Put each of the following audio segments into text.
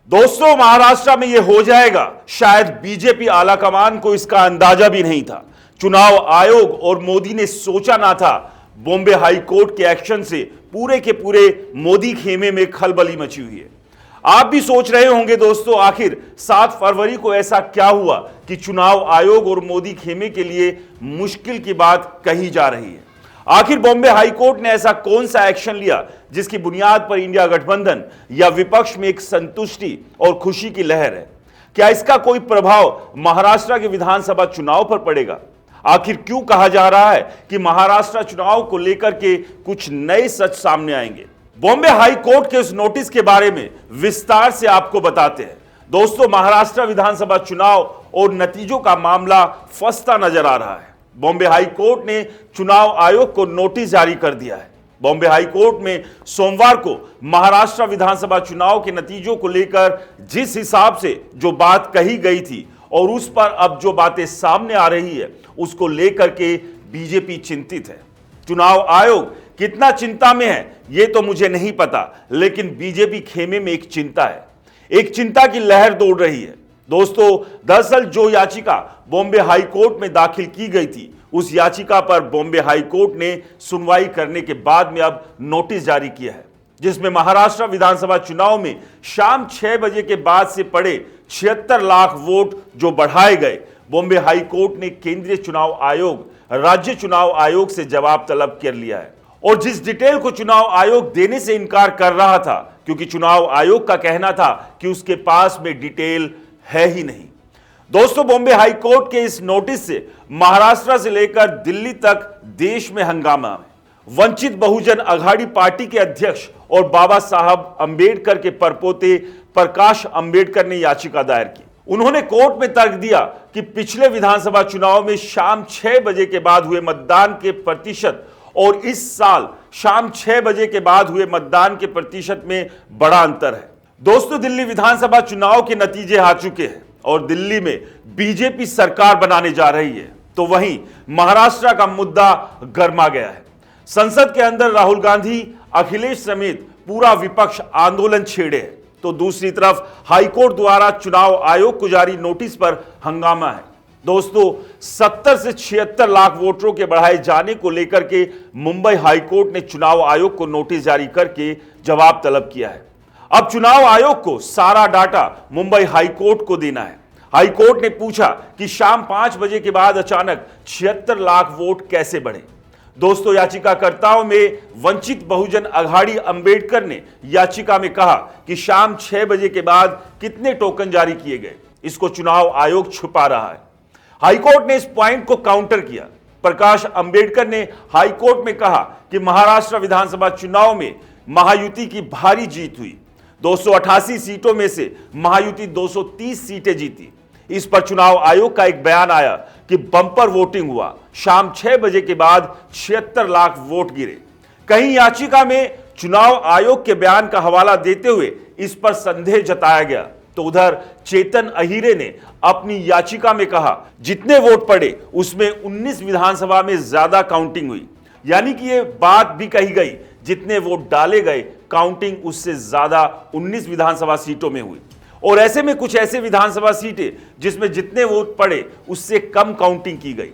दोस्तों, महाराष्ट्र में यह हो जाएगा, शायद बीजेपी आलाकमान को इसका अंदाजा भी नहीं था। चुनाव आयोग और मोदी ने सोचा ना था। बॉम्बे हाई कोर्ट के एक्शन से पूरे के पूरे मोदी खेमे में खलबली मची हुई है। आप भी सोच रहे होंगे दोस्तों, आखिर 7 फरवरी को ऐसा क्या हुआ कि चुनाव आयोग और मोदी खेमे के लिए मुश्किल की बात कही जा रही है। आखिर बॉम्बे हाई कोर्ट ने ऐसा कौन सा एक्शन लिया जिसकी बुनियाद पर इंडिया गठबंधन या विपक्ष में एक संतुष्टि और खुशी की लहर है? क्या इसका कोई प्रभाव महाराष्ट्र के विधानसभा चुनाव पर पड़ेगा? आखिर क्यों कहा जा रहा है कि महाराष्ट्र चुनाव को लेकर के कुछ नए सच सामने आएंगे? बॉम्बे हाई कोर्ट के उस नोटिस के बारे में विस्तार से आपको बताते हैं। दोस्तों, महाराष्ट्र विधानसभा चुनाव और नतीजों का मामला फंसता नजर आ रहा है। बॉम्बे हाई कोर्ट ने चुनाव आयोग को नोटिस जारी कर दिया है। बॉम्बे हाई कोर्ट में सोमवार को महाराष्ट्र विधानसभा चुनाव के नतीजों को लेकर जिस हिसाब से जो बात कही गई थी और उस पर अब जो बातें सामने आ रही है, उसको लेकर के बीजेपी चिंतित है। चुनाव आयोग कितना चिंता में है यह तो मुझे नहीं पता, लेकिन बीजेपी खेमे में एक चिंता है, एक चिंता की लहर दौड़ रही है। दोस्तों, दरअसल जो याचिका बॉम्बे हाई कोर्ट में दाखिल की गई थी, उस याचिका पर बॉम्बे हाई कोर्ट ने सुनवाई करने के बाद में अब नोटिस जारी किया है, जिसमें महाराष्ट्र विधानसभा चुनाव में शाम 6 बजे के बाद से पड़े 76 लाख वोट जो बढ़ाए गए, बॉम्बे हाई कोर्ट ने केंद्रीय चुनाव आयोग, राज्य चुनाव आयोग से जवाब तलब कर लिया है। और जिस डिटेल को चुनाव आयोग देने से इनकार कर रहा था, क्योंकि चुनाव आयोग का कहना था कि उसके पास में डिटेल है ही नहीं। दोस्तों, बॉम्बे हाई कोर्ट के इस नोटिस से महाराष्ट्र से लेकर दिल्ली तक देश में हंगामा है। वंचित बहुजन अघाड़ी पार्टी के अध्यक्ष और बाबा साहब अंबेडकर के परपोते प्रकाश अंबेडकर ने याचिका दायर की। उन्होंने कोर्ट में तर्क दिया कि पिछले विधानसभा चुनाव में शाम 6 बजे के बाद हुए मतदान के प्रतिशत और इस साल शाम 6 बजे के बाद हुए मतदान के प्रतिशत में बड़ा अंतर है। दोस्तों, दिल्ली विधानसभा चुनाव के नतीजे आ चुके हैं और दिल्ली में बीजेपी सरकार बनाने जा रही है, तो वहीं महाराष्ट्र का मुद्दा गर्मा गया है। संसद के अंदर राहुल गांधी, अखिलेश समेत पूरा विपक्ष आंदोलन छेड़े है, तो दूसरी तरफ हाईकोर्ट द्वारा चुनाव आयोग को जारी नोटिस पर हंगामा है। दोस्तों, 70 से 76 लाख वोटरों के बढ़ाए जाने को लेकर के मुंबई हाईकोर्ट ने चुनाव आयोग को नोटिस जारी करके जवाब तलब किया है। अब चुनाव आयोग को सारा डाटा मुंबई हाईकोर्ट को देना है। हाईकोर्ट ने पूछा कि शाम 5 बजे के बाद अचानक 76 लाख वोट कैसे बढ़े। दोस्तों, याचिकाकर्ताओं में वंचित बहुजन अघाड़ी अंबेडकर ने याचिका में कहा कि शाम 6 बजे के बाद कितने टोकन जारी किए गए, इसको चुनाव आयोग छुपा रहा है। हाईकोर्ट ने इस पॉइंट को काउंटर किया। प्रकाश अंबेडकर ने हाईकोर्ट में कहा कि महाराष्ट्र विधानसभा चुनाव में महायुति की भारी जीत हुई। 288 सीटों में से महायुति 230 सीटें जीती। इस पर चुनाव आयोग का एक बयान आया कि बंपर वोटिंग हुआ। शाम 6 बजे के बाद 76 लाख वोट गिरे। कहीं याचिका में चुनाव आयोग के बयान का हवाला देते हुए इस पर संदेह जताया गया, तो उधर चेतन अहिरे ने अपनी याचिका में कहा जितने वोट पड़े उसमें 19 विधानसभा में ज्यादा काउंटिंग हुई। यानी कि यह बात भी कही गई, जितने वोट डाले गए काउंटिंग उससे ज्यादा 19 विधानसभा सीटों में हुई। और ऐसे में कुछ ऐसे विधानसभा सीटें जिसमें जितने वोट पड़े उससे कम काउंटिंग की गई।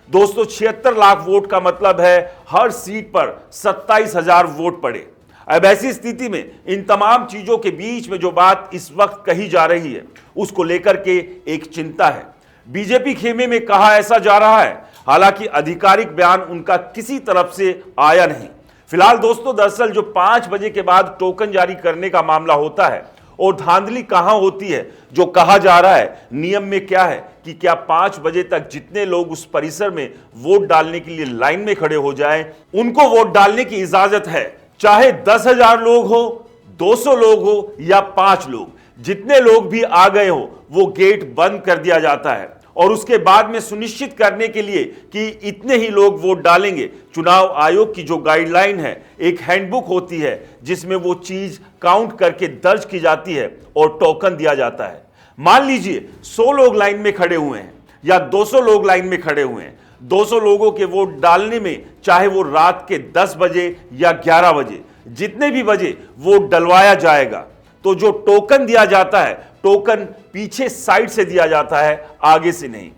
दोस्तों, 76 लाख वोट का मतलब है हर सीट पर 27,000 वोट पड़े। अब ऐसी स्थिति में इन तमाम चीजों के बीच में जो बात इस वक्त कही जा रही है, उसको लेकर के एक चिंता है। बीजेपी खेमे में कहा ऐसा जा रहा है, हालांकि आधिकारिक बयान उनका किसी तरफ से आया नहीं। फिलहाल दोस्तों, दरअसल जो 5 बजे के बाद टोकन जारी करने का मामला होता है और धांधली कहां होती है, जो कहा जा रहा है नियम में क्या है कि क्या 5 बजे तक जितने लोग उस परिसर में वोट डालने के लिए लाइन में खड़े हो जाएं, उनको वोट डालने की इजाजत है। चाहे 10,000 लोग हो, 200 लोग हो या 5 लोग, जितने लोग भी आ गए हो वो गेट बंद कर दिया जाता है। और उसके बाद में सुनिश्चित करने के लिए कि इतने ही लोग वोट डालेंगे, चुनाव आयोग की जो गाइडलाइन है, एक हैंडबुक होती है जिसमें वो चीज काउंट करके दर्ज की जाती है और टोकन दिया जाता है। मान लीजिए 100 लोग लाइन में खड़े हुए हैं या 200 लोग लाइन में खड़े हुए हैं। 200 लोगों के वोट डालने में, चाहे वो रात के 10 बजे या 11 बजे, जितने भी बजे वोट डलवाया जाएगा, तो जो टोकन दिया जाता है, टोकन पीछे साइड से दिया जाता है, आगे से नहीं।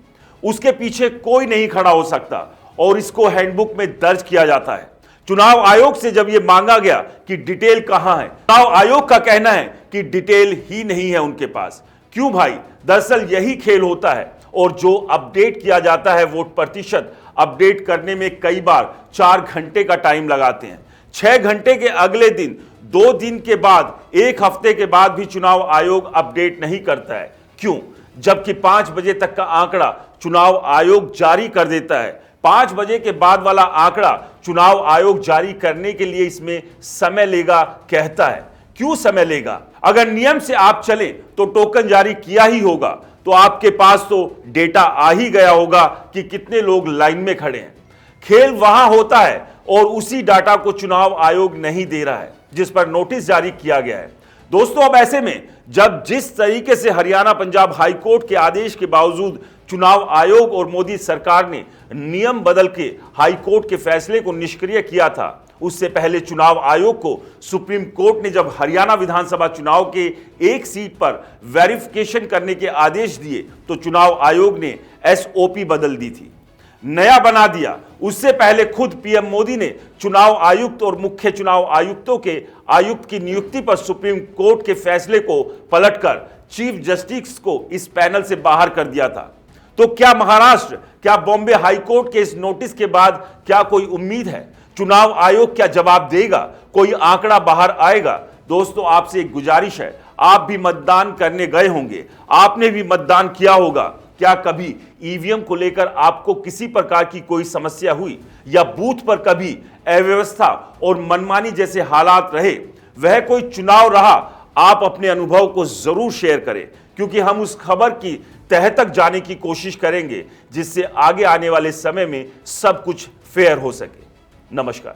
उसके पीछे कोई नहीं खड़ा हो सकता और इसको हैंडबुक में दर्ज किया जाता है। चुनाव आयोग से जब यह मांगा गया कि डिटेल कहां है, चुनाव आयोग का कहना है कि डिटेल ही नहीं है उनके पास। क्यों भाई? दरअसल यही खेल होता है और जो अपडेट किया जाता है वोट प्रतिशत अपडेट करने में कई बार 4 घंटे का टाइम लगाते हैं। 6 घंटे के अगले दिन, 2 दिन के बाद, 1 हफ्ते के बाद भी चुनाव आयोग अपडेट नहीं करता है। क्यों? जबकि 5 बजे तक का आंकड़ा चुनाव आयोग जारी कर देता है। 5 बजे के बाद वाला आंकड़ा चुनाव आयोग जारी करने के लिए इसमें समय लेगा कहता है। क्यों समय लेगा? अगर नियम से आप चले तो टोकन जारी किया ही होगा, तो आपके पास तो डेटा आ ही गया होगा कि कितने लोग लाइन में खड़े हैं। खेल वहां होता है और उसी डाटा को चुनाव आयोग नहीं दे रहा है जिस पर नोटिस जारी किया गया है। दोस्तों, अब ऐसे में जब जिस तरीके से हरियाणा पंजाब हाई कोर्ट के आदेश के बावजूद चुनाव आयोग और मोदी सरकार ने नियम बदल के हाई कोर्ट के फैसले को निष्क्रिय किया था, उससे पहले चुनाव आयोग को सुप्रीम कोर्ट ने जब हरियाणा विधानसभा चुनाव के एक सीट पर वेरिफिकेशन करने के आदेश दिए तो चुनाव आयोग ने एसओपी बदल दी थी, नया बना दिया। उससे पहले खुद पीएम मोदी ने चुनाव आयुक्त और मुख्य चुनाव आयुक्तों के आयुक्त की नियुक्ति पर सुप्रीम कोर्ट के फैसले को पलटकर चीफ जस्टिस को इस पैनल से बाहर कर दिया था। तो क्या महाराष्ट्र, क्या बॉम्बे हाईकोर्ट के इस नोटिस के बाद क्या कोई उम्मीद है? चुनाव आयोग क्या जवाब देगा? कोई आंकड़ा बाहर आएगा? दोस्तों, आपसे एक गुजारिश है, आप भी मतदान करने गए होंगे, आपने भी मतदान किया होगा। क्या कभी ईवीएम को लेकर आपको किसी प्रकार की कोई समस्या हुई या बूथ पर कभी अव्यवस्था और मनमानी जैसे हालात रहे? वह कोई चुनाव रहा? आप अपने अनुभव को जरूर शेयर करें, क्योंकि हम उस खबर की तह तक जाने की कोशिश करेंगे जिससे आगे आने वाले समय में सब कुछ फेयर हो सके। नमस्कार।